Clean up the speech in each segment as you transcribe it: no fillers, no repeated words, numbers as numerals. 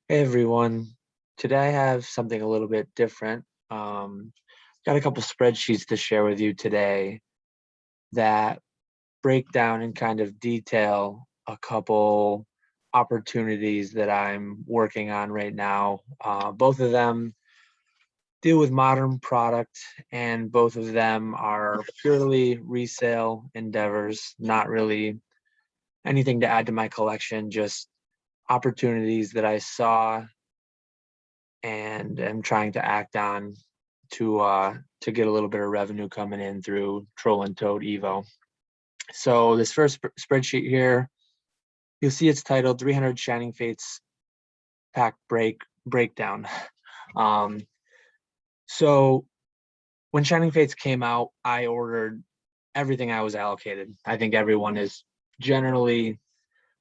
Hey everyone, today I have something a little bit different. Got a couple spreadsheets to share with you today that break down and kind of detail a couple opportunities that I'm working on right now. Both of them deal with modern product, and both of them are purely resale endeavors, not really anything to add to my collection, just opportunities that I saw and am trying to act on to get a little bit of revenue coming in through Troll and Toad EVO. So this first spreadsheet here, you'll see it's titled 300 Shining Fates Pack Breakdown. Um, so when Shining Fates came out, I ordered everything I was allocated. I think everyone is generally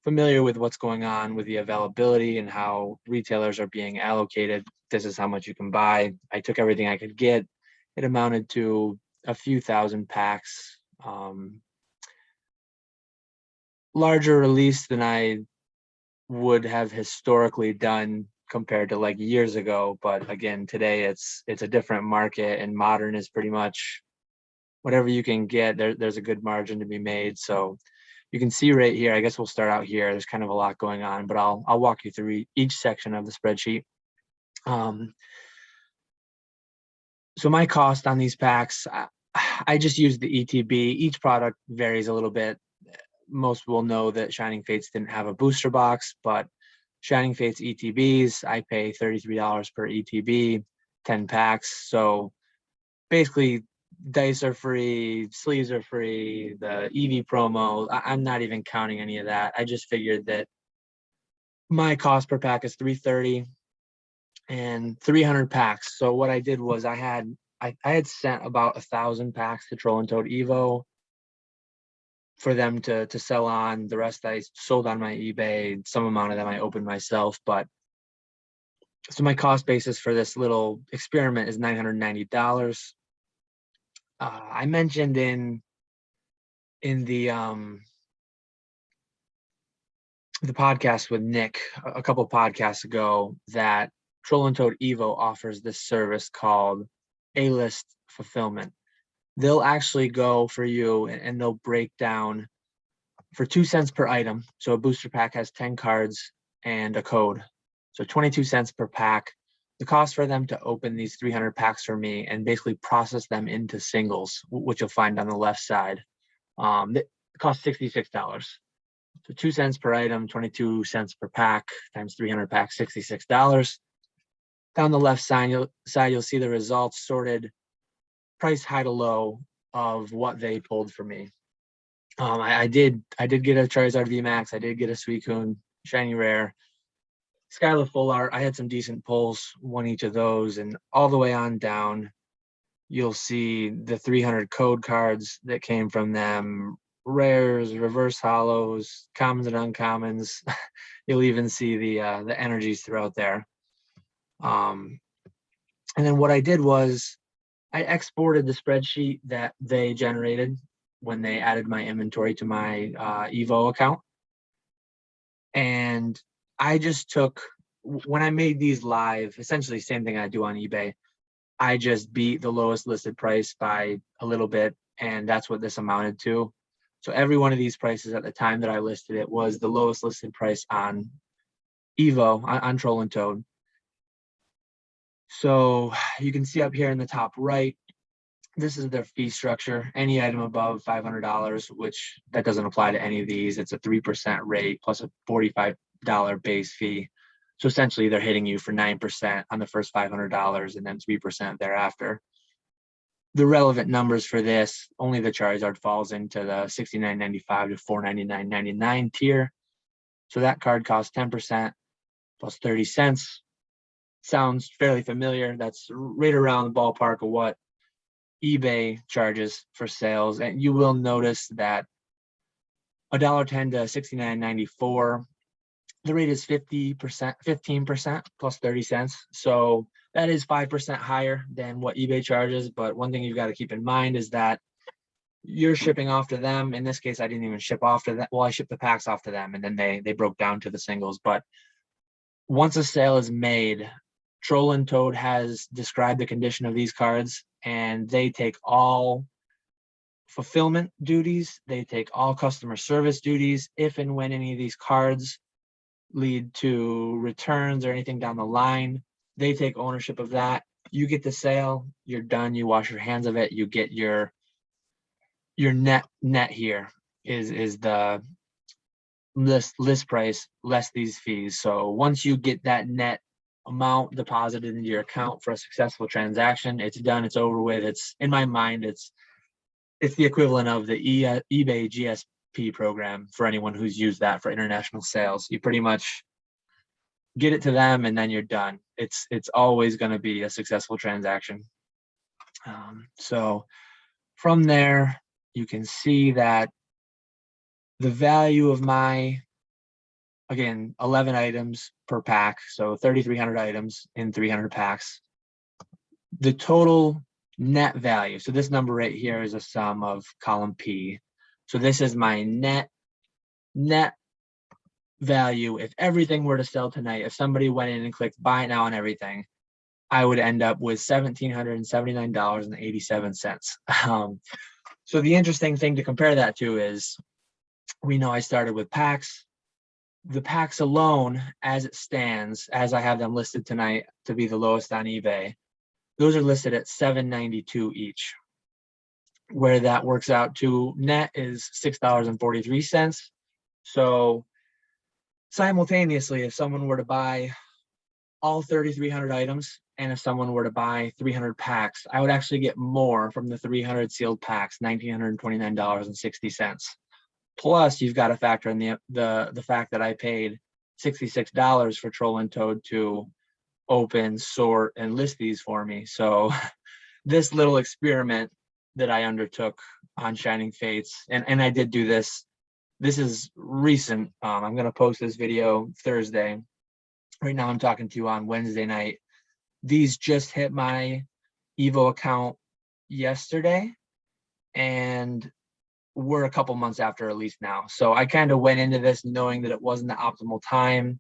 familiar with what's going on with the availability and how retailers are being allocated. This is how much you can buy. I took everything I could get. It amounted to a few thousand packs. Larger release than I would have historically done compared to like years ago. But again, today it's a different market, and modern is pretty much whatever you can get. There's a good margin to be made. So you can see right here, I guess we'll start out here. There's kind of a lot going on, but I'll walk you through each section of the spreadsheet. So my cost on these packs, I just use the ETB. Each product varies a little bit. Most will know that Shining Fates didn't have a booster box, but Shining Fates ETBs, I pay $33 per ETB, 10 packs. So basically, dice are free, sleeves are free, the EV promo, I'm not even counting any of that. I just figured that my cost per pack is $330 and 300 packs. So what I did was I had sent about 1,000 packs to Troll and Toad EVO for them to sell on. The rest I sold on my eBay. Some amount of them I opened myself. But so my cost basis for this little experiment is $990. I mentioned in the podcast with Nick a couple podcasts ago that Troll and Toad Evo offers this service called A-List Fulfillment. They'll actually go for you and they'll break down for 2 cents per item. So a booster pack has 10 cards and a code. So 22 cents per pack. The cost for them to open these 300 packs for me and basically process them into singles, which you'll find on the left side, it costs $66. So 2 cents per item, 22 cents per pack times 300 packs, $66. Down the left side, you'll see the results sorted price high to low of what they pulled for me. I did get a Charizard VMAX. I did get a Suicune Shiny Rare. Skyla Full Art. I had some decent pulls, won each of those, and all the way on down, you'll see the 300 code cards that came from them. Rares, reverse hollows, commons and uncommons. You'll even see the energies throughout there. And then what I did was I exported the spreadsheet that they generated when they added my inventory to my Evo account. And I just took, when I made these live, essentially same thing I do on eBay, I just beat the lowest listed price by a little bit, and that's what this amounted to. So every one of these prices at the time that I listed it was the lowest listed price on Evo, on Troll and Toad. So you can see up here in the top right, this is their fee structure. Any item above $500, which that doesn't apply to any of these, it's a 3% rate plus a $45 base fee. So essentially they're hitting you for 9% on the first $500 and then 3% thereafter. The relevant numbers for this, only the Charizard falls into the $69.95 to $499.99 tier. So that card costs 10% plus 30 cents. Sounds fairly familiar. That's right around the ballpark of what eBay charges for sales. And you will notice that $1.10 to $69.94, the rate is 15% plus 30 cents. So that is 5% higher than what eBay charges. But one thing you've got to keep in mind is that you're shipping off to them. In this case, I didn't even ship off to them. Well, I shipped the packs off to them, and then they broke down to the singles. But once a sale is made, Troll and Toad has described the condition of these cards, and they take all fulfillment duties. They take all customer service duties. If and when any of these cards lead to returns or anything down the line, they take ownership of that. You get the sale, you're done, you wash your hands of it, you get your net here is the list price less these fees. So once you get that net amount deposited into your account for a successful transaction, it's done, it's over with. It's, in my mind, it's the equivalent of the eBay GSP program for anyone who's used that for international sales. You pretty much get it to them and then you're done. It's always going to be a successful transaction. So from there, you can see that the value of my, again, 11 items per pack, so 3,300 items in 300 packs. The total net value, so this number right here is a sum of column P. So this is my net value. If everything were to sell tonight, if somebody went in and clicked buy now on everything, I would end up with $1,779.87. So the interesting thing to compare that to is, we know I started with packs. The packs alone, as it stands, as I have them listed tonight to be the lowest on eBay, those are listed at $7.92 each, where that works out to net is $6.43. So simultaneously, if someone were to buy all 3,300 items, and if someone were to buy 300 packs, I would actually get more from the 300 sealed packs, $1,929.60. Plus, you've got to factor in the fact that I paid $66 for Troll and Toad to open, sort, and list these for me. So this little experiment that I undertook on Shining Fates, and I did do this. This is recent. I'm going to post this video Thursday. Right now I'm talking to you on Wednesday night. These just hit my Evo account yesterday, and we're a couple months after release now. So I kind of went into this knowing that it wasn't the optimal time.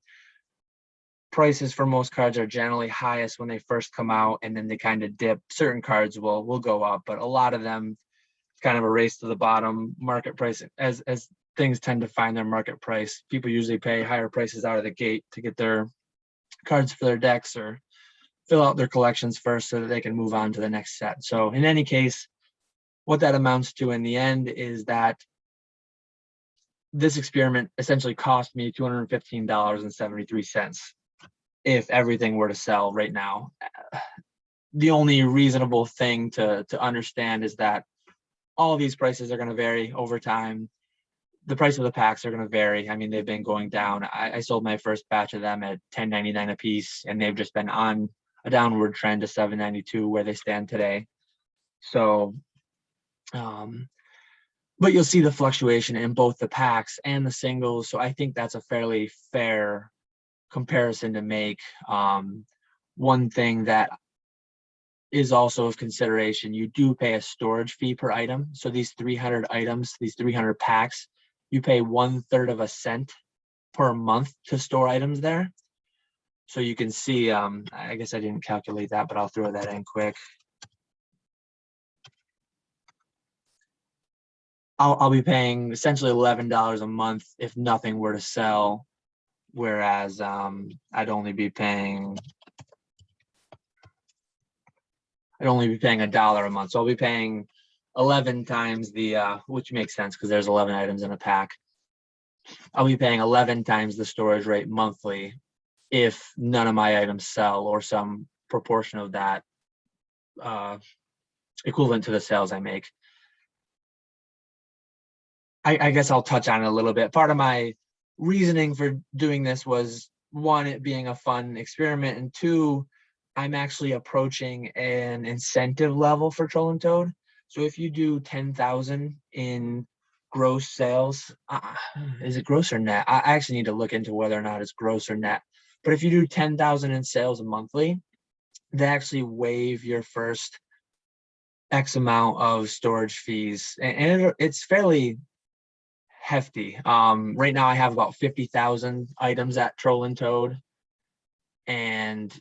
Prices for most cards are generally highest when they first come out, and then they kind of dip. Certain cards will go up, but a lot of them, it's kind of a race to the bottom. Market price, as things tend to find their market price, people usually pay higher prices out of the gate to get their cards for their decks or fill out their collections first so that they can move on to the next set. So in any case, what that amounts to in the end is that this experiment essentially cost me $215.73 if everything were to sell right now. The only reasonable thing to understand is that all these prices are going to vary over time. The price of the packs are going to vary. I mean, they've been going down. I sold my first batch of them at $10.99 a piece, and they've just been on a downward trend to $7.92 where they stand today. So, but you'll see the fluctuation in both the packs and the singles. So I think that's a fairly fair comparison to make. One thing that is also of consideration, you do pay a storage fee per item. So these 300 items, these 300 packs, you pay 1/3 of a cent per month to store items there. So you can see, I guess I didn't calculate that, but I'll throw that in quick. I'll be paying essentially $11 a month if nothing were to sell, whereas I'd only be paying $1 a month. So I'll be paying 11 times the, which makes sense because there's 11 items in a pack. I'll be paying 11 times the storage rate monthly if none of my items sell, or some proportion of that equivalent to the sales I make. I guess I'll touch on it a little bit. Part of my reasoning for doing this was, one, it being a fun experiment, and two, I'm actually approaching an incentive level for Troll and Toad. So if you do 10,000 in gross sales, is it gross or net? I actually need to look into whether or not it's gross or net. But if you do 10,000 in sales monthly, they actually waive your first X amount of storage fees, and it's fairly hefty. Right now I have about 50,000 items at Troll and Toad, and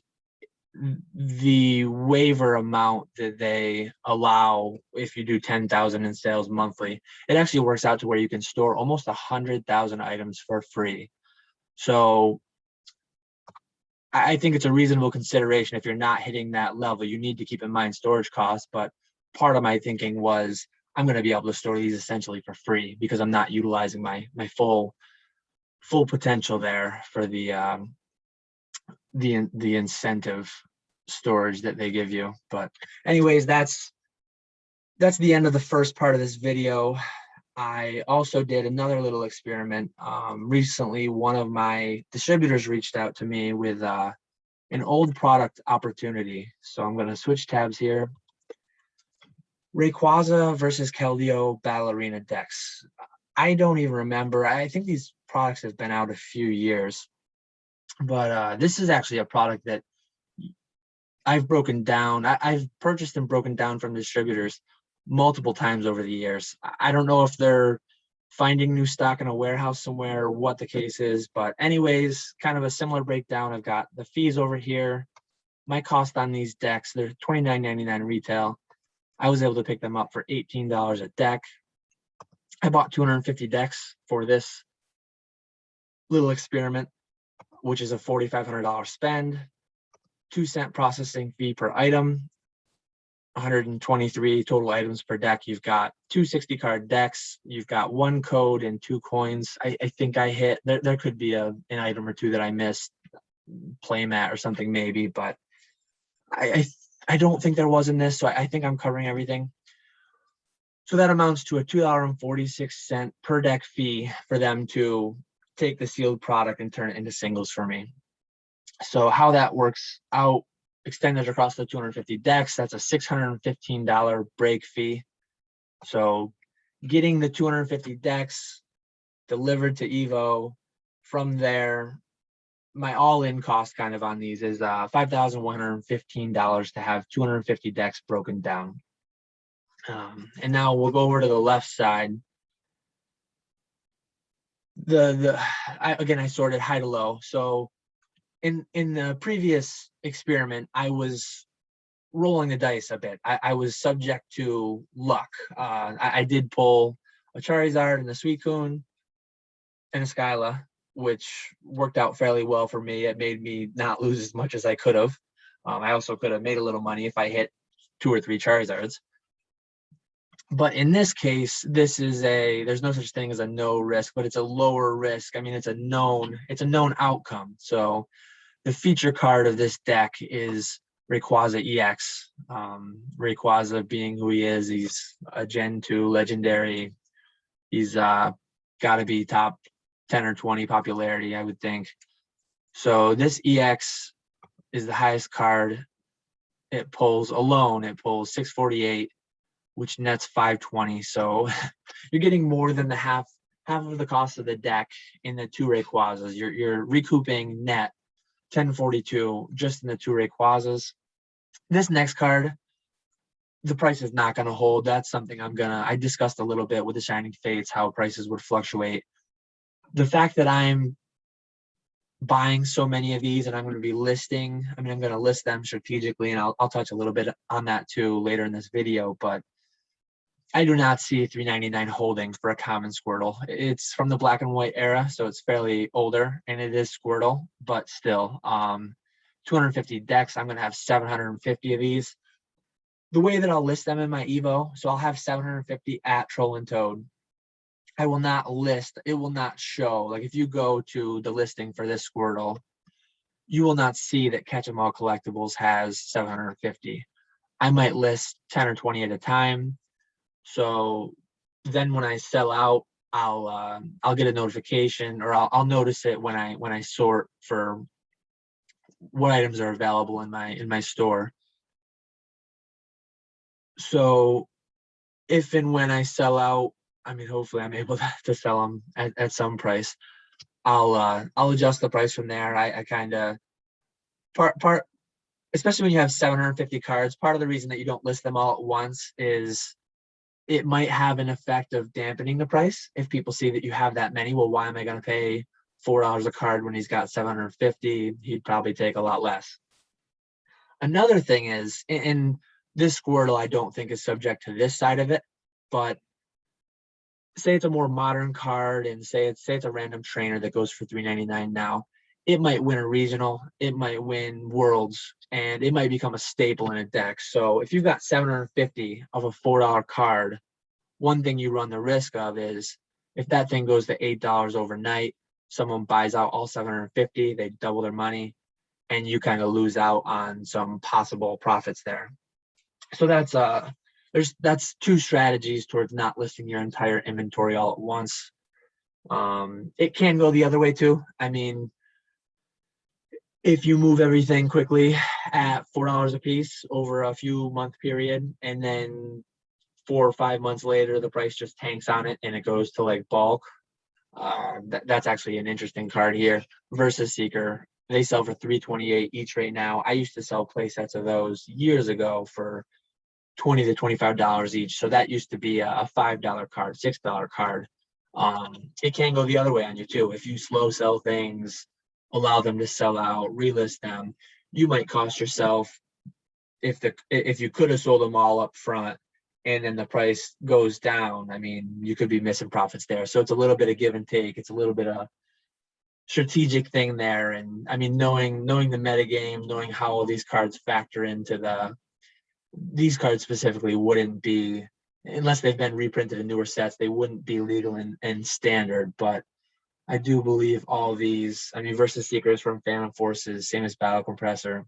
the waiver amount that they allow if you do 10,000 in sales monthly, it actually works out to where you can store almost 100,000 items for free. So I think it's a reasonable consideration. If you're not hitting that level, you need to keep in mind storage costs. But part of my thinking was I'm going to be able to store these essentially for free because I'm not utilizing my full potential there for the incentive storage that they give you. But anyways, that's the end of the first part of this video. I also did another little experiment. Recently, one of my distributors reached out to me with an old product opportunity. So I'm going to switch tabs here. Rayquaza versus Keldeo Battle decks. I don't even remember. I think these products have been out a few years, but this is actually a product that I've broken down. I've purchased and broken down from distributors multiple times over the years. I don't know if they're finding new stock in a warehouse somewhere or what the case is, but anyways, kind of a similar breakdown. I've got the fees over here. My cost on these decks, they're $29.99 retail. I was able to pick them up for $18 a deck. I bought 250 decks for this little experiment, which is a $4,500 spend, 2-cent processing fee per item, 123 total items per deck. You've got 260 card decks. You've got 1 code and 2 coins. I think I hit, there could be an item or 2 that I missed, playmat or something maybe, but I don't think there was in this, so I think I'm covering everything. So that amounts to a $2.46 per deck fee for them to take the sealed product and turn it into singles for me. So how that works out, extended across the 250 decks, that's a $615 break fee. So getting the 250 decks delivered to Evo, from there, my all-in cost kind of on these is $5,115 to have 250 decks broken down. And now we'll go over to the left side. Again, I sorted high to low. So in the previous experiment, I was rolling the dice a bit. I was subject to luck. I did pull a Charizard and a Suicune and a Skyla, which worked out fairly well for me. It made me not lose as much as I could have. I also could have made a little money if I hit 2 or 3 Charizards. But in this case, there's no such thing as a no risk, but it's a lower risk. I mean, it's a known outcome. So the feature card of this deck is Rayquaza EX. Rayquaza being who he is, he's a Gen 2 legendary. He's got to be top 10 or 20 popularity, I would think. So this EX is the highest card. It pulls 648, which nets 520. So you're getting more than the half of the cost of the deck in the 2 Rayquazas. You're recouping net 1042 just in the 2 Rayquazas. This next card, the price is not going to hold. That's something I discussed a little bit with the Shining Fates, how prices would fluctuate. The fact that I'm buying so many of these and I'm going to be listing, I'm going to list them strategically, and I'll touch a little bit on that too later in this video, but I do not see $3.99 holding for a common Squirtle. It's from the black and white era, so it's fairly older, and it is Squirtle, but still, 250 decks, I'm going to have 750 of these. The way that I'll list them in my Evo, so I'll have 750 at Troll and Toad. I will not list, it will not show. Like if you go to the listing for this Squirtle, you will not see that Catch 'em All Collectibles has 750. I might list 10 or 20 at a time. So then when I sell out, I'll get a notification, or I'll notice it when I sort for what items are available in my store. So if and when I sell out, hopefully I'm able to sell them at some price. I'll adjust the price from there. I kind of part, especially when you have 750 cards. Part of the reason that you don't list them all at once is it might have an effect of dampening the price. If people see that you have that many, well, why am I going to pay $4 a card when he's got 750, he'd probably take a lot less. Another thing is, and this Squirtle I don't think is subject to this side of it, but say it's a more modern card and say it's a random trainer that goes for $3.99 now. It might win a regional, it might win worlds, and it might become a staple in a deck. So if you've got 750 of a $4 card, one thing you run the risk of is if that thing goes to $8 overnight, someone buys out all 750, they double their money, and you kind of lose out on some possible profits there. So that's two strategies towards not listing your entire inventory all at once. It can go the other way too. I mean, if you move everything quickly at $4 a piece over a few month period, and then 4 or 5 months later, the price just tanks on it and it goes to like bulk, that's actually an interesting card here. Versus Seeker, they sell for $3.28 each right now. I used to sell play sets of those years ago for $20 to $25 each. So that used to be a $5 card, $6 card. It can go the other way on you too. If you slow sell things, allow them to sell out, relist them, you might cost yourself, if you could have sold them all up front and then the price goes down, I mean, you could be missing profits there. So it's a little bit of give and take. It's a little bit of strategic thing there. And I mean, knowing the metagame, knowing how all these cards factor into these cards specifically wouldn't be, unless they've been reprinted in newer sets, they wouldn't be legal and standard. But I do believe all these, I mean, Versus Seekers from Phantom Forces, same as Battle Compressor,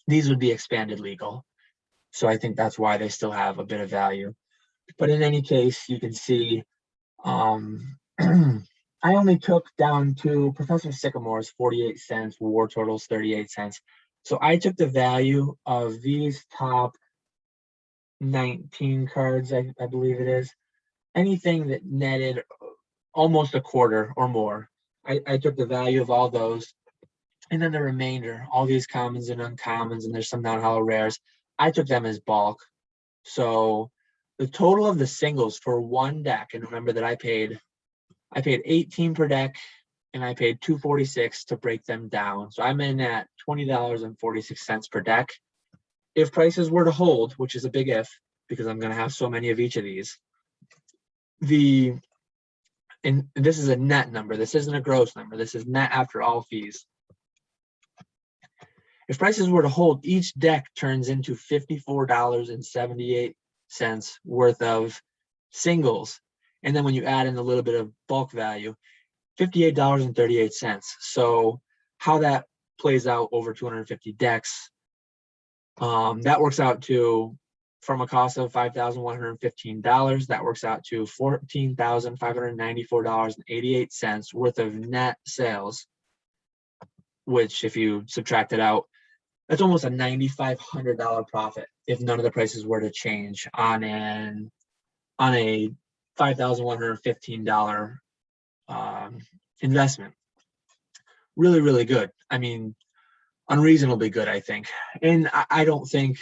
these would be expanded legal. So I think that's why they still have a bit of value. But in any case, you can see I only took down to Professor Sycamore's 48 cents, War Turtles 38 cents. So I took the value of these top 19 cards, I believe it is. Anything that netted almost a quarter or more. I took the value of all those. And then the remainder, all these commons and uncommons, and there's some non-hollow rares, I took them as bulk. So the total of the singles for one deck, and remember that I paid 18 per deck, and I paid $2.46 to break them down. So I'm in at $20.46 per deck. If prices were to hold, which is a big if, because I'm going to have so many of each of these, and this is a net number. This isn't a gross number. This is net after all fees. If prices were to hold, each deck turns into $54.78 worth of singles. And then when you add in a little bit of bulk value, $58.38. So how that plays out over 250 decks, that works out to, from a cost of $5,115, that works out to $14,594.88 worth of net sales, which if you subtract it out, that's almost a $9,500 profit if none of the prices were to change on a $5,115 investment. Really, really good. I mean, unreasonably good, I think. And I don't think,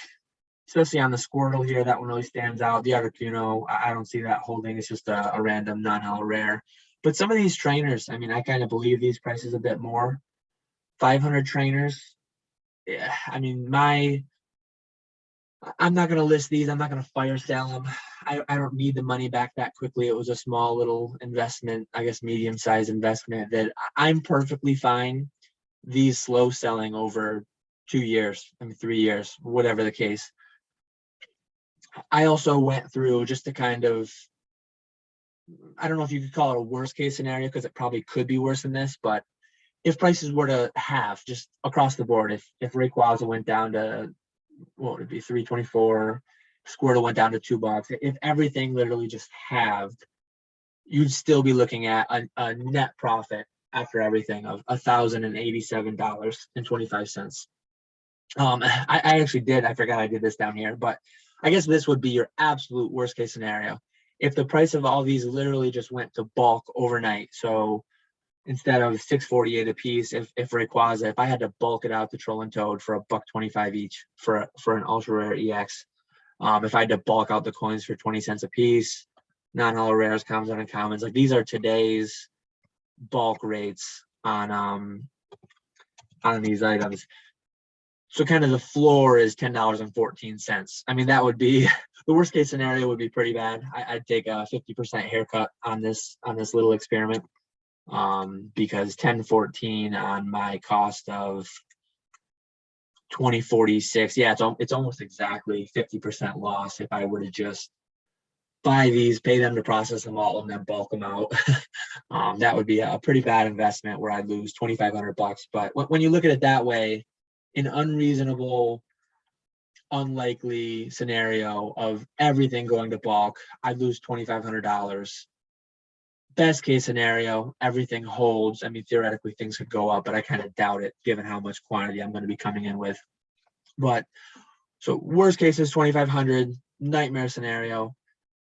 especially on the Squirtle here, that one really stands out. The Articuno, I don't see that holding. It's just a random non-hollow rare. But some of these trainers, I mean, I kind of believe these prices a bit more. 500 trainers. Yeah, I mean, I'm not going to list these. I'm not going to fire sell them. I don't need the money back that quickly. It was a small little investment, I guess medium-sized investment that I'm perfectly fine these slow selling over 2 years, I mean 3 years, whatever the case. I also went through just to kind of, I don't know if you could call it a worst case scenario, because it probably could be worse than this, but if prices were to halve just across the board, if Rayquaza went down to, what would it be, 324, Squirtle went down to $2, if everything literally just halved, you'd still be looking at a net profit after everything of $1,087.25. I actually did, I forgot I did this down here, but I guess this would be your absolute worst case scenario. If the price of all these literally just went to bulk overnight, so instead of $6.48 a piece, if Rayquaza, if I had to bulk it out to Troll and Toad for $1.25 each for an ultra rare EX, if I had to bulk out the coins for 20 cents a piece, non-hollow rares, commons, uncommons, like these are today's bulk rates. on these items. So kind of the floor is $10.14. I mean, that would be the worst case scenario would be pretty bad. I'd take a 50% haircut on this little experiment, because 10.14 on my cost of 20.46. Yeah, it's almost exactly 50% loss if I were to just buy these, pay them to process them all, and then bulk them out. That would be a pretty bad investment where I'd lose $2,500. But when you look at it that way, an unreasonable, unlikely scenario of everything going to bulk, I'd lose $2,500. Best case scenario, everything holds. I mean, theoretically, things could go up, but I kind of doubt it given how much quantity I'm going to be coming in with. But so worst case is 2,500, nightmare scenario,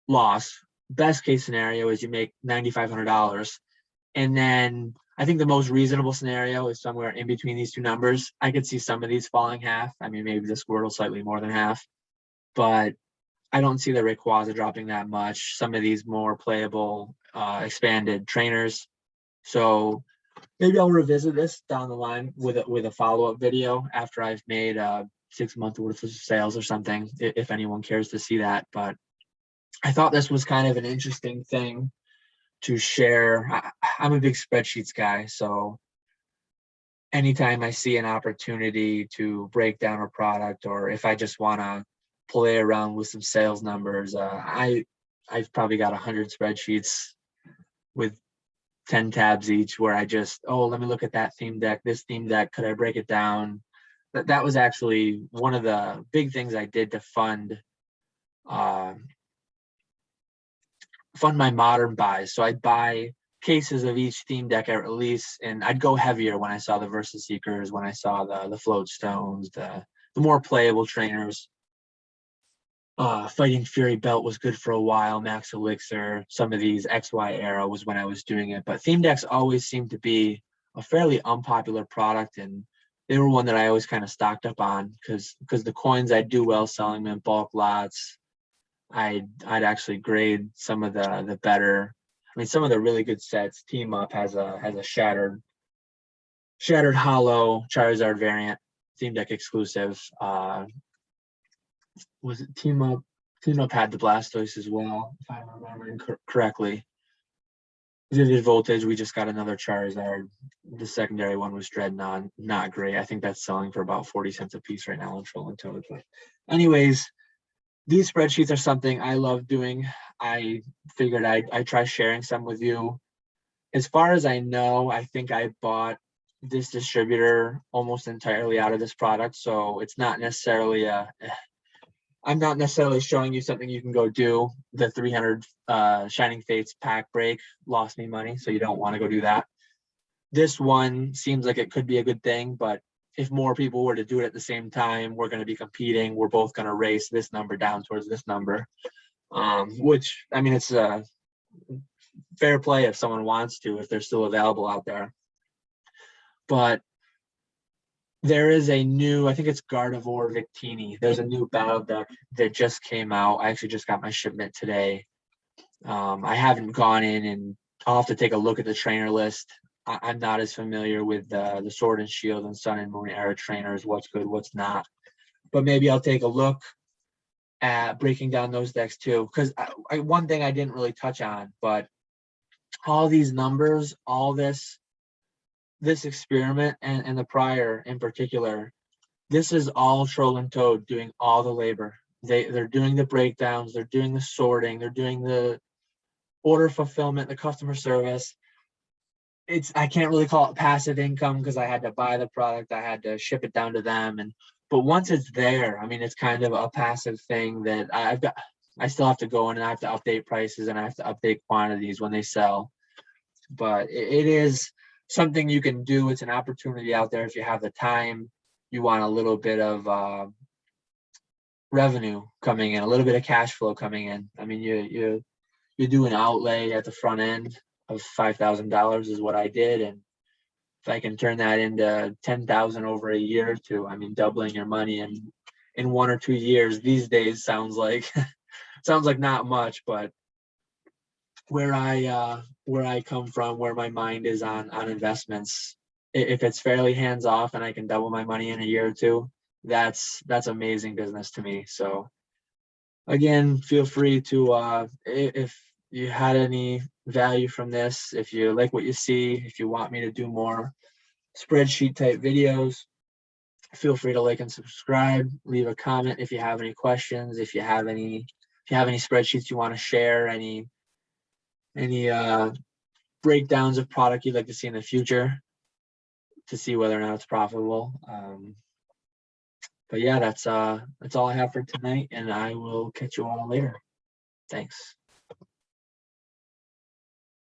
loss. Best case scenario is you make $9,500. And then I think the most reasonable scenario is somewhere in between these two numbers. I could see some of these falling half. I mean, maybe the Squirtle slightly more than half, but I don't see the Rayquaza dropping that much. Some of these more playable, expanded trainers. So maybe I'll revisit this down the line with a follow-up video after I've made 6 months worth of sales or something, if anyone cares to see that. But I thought this was kind of an interesting thing to share. I'm a big spreadsheets guy, so anytime I see an opportunity to break down a product, or if I just want to play around with some sales numbers, I've probably got 100 spreadsheets with 10 tabs each where I just, let me look at that theme deck, this theme deck, could I break it down? That was actually one of the big things I did to fund my modern buys. So I'd buy cases of each theme deck at release, and I'd go heavier when I saw the Versus Seekers, when I saw the Float Stones, the more playable trainers. Fighting Fury Belt was good for a while, Max Elixir, some of these XY Arrow was when I was doing it. But theme decks always seemed to be a fairly unpopular product, and they were one that I always kind of stocked up on because the coins I do well selling them in bulk lots. I'd actually grade some of the better. I mean, some of the really good sets. Team Up has a shattered hollow Charizard variant, theme deck exclusive. Was it Team Up? Team Up had the Blastoise as well, if I'm remembering correctly. Vivid Voltage, we just got another Charizard. The secondary one was Dreadnought, not great. I think that's selling for about 40 cents a piece right now on Troll and Toad. But anyways, these spreadsheets are something I love doing. I figured I'd try sharing some with you. As far as I know, I think I bought this distributor almost entirely out of this product. So it's not necessarily I'm not necessarily showing you something you can go do. The 300 Shining Fates pack break lost me money, so you don't want to go do that. This one seems like it could be a good thing, but if more people were to do it at the same time, we're going to be competing. We're both going to race this number down towards this number, which, I mean, it's a fair play if someone wants to, if they're still available out there. But there is a new, I think it's Gardevoir Victini. There's a new battle deck that just came out. I actually just got my shipment today. I haven't gone in, and I'll have to take a look at the trainer list. I'm not as familiar with the Sword and Shield and Sun and Moon era trainers, what's good, what's not. But maybe I'll take a look at breaking down those decks too. Because one thing I didn't really touch on, but all these numbers, all this experiment and the prior in particular, this is all Troll and Toad doing all the labor. They're doing the breakdowns, they're doing the sorting, they're doing the order fulfillment, the customer service. I can't really call it passive income because I had to buy the product, I had to ship it down to them, but once it's there, I mean, it's kind of a passive thing that I still have to go in and I have to update prices and I have to update quantities when they sell. But it is something you can do. It's an opportunity out there if you have the time. You want a little bit of revenue coming in, a little bit of cash flow coming in. I mean, you do an outlay at the front end of $5,000 is what I did, and if I can turn that into 10,000 over a year or two, I mean, doubling your money in 1 or 2 years these days sounds like not much, but where I where I come from, where my mind is on investments. If it's fairly hands off and I can double my money in a year or two, that's amazing business to me. So again, feel free to if you had any value from this, if you like what you see, if you want me to do more spreadsheet type videos, feel free to like and subscribe. Leave a comment if you have any questions, if you have any spreadsheets you want to share, any breakdowns of product you'd like to see in the future to see whether or not it's profitable. But yeah, that's all I have for tonight, and I will catch you all later. Thanks.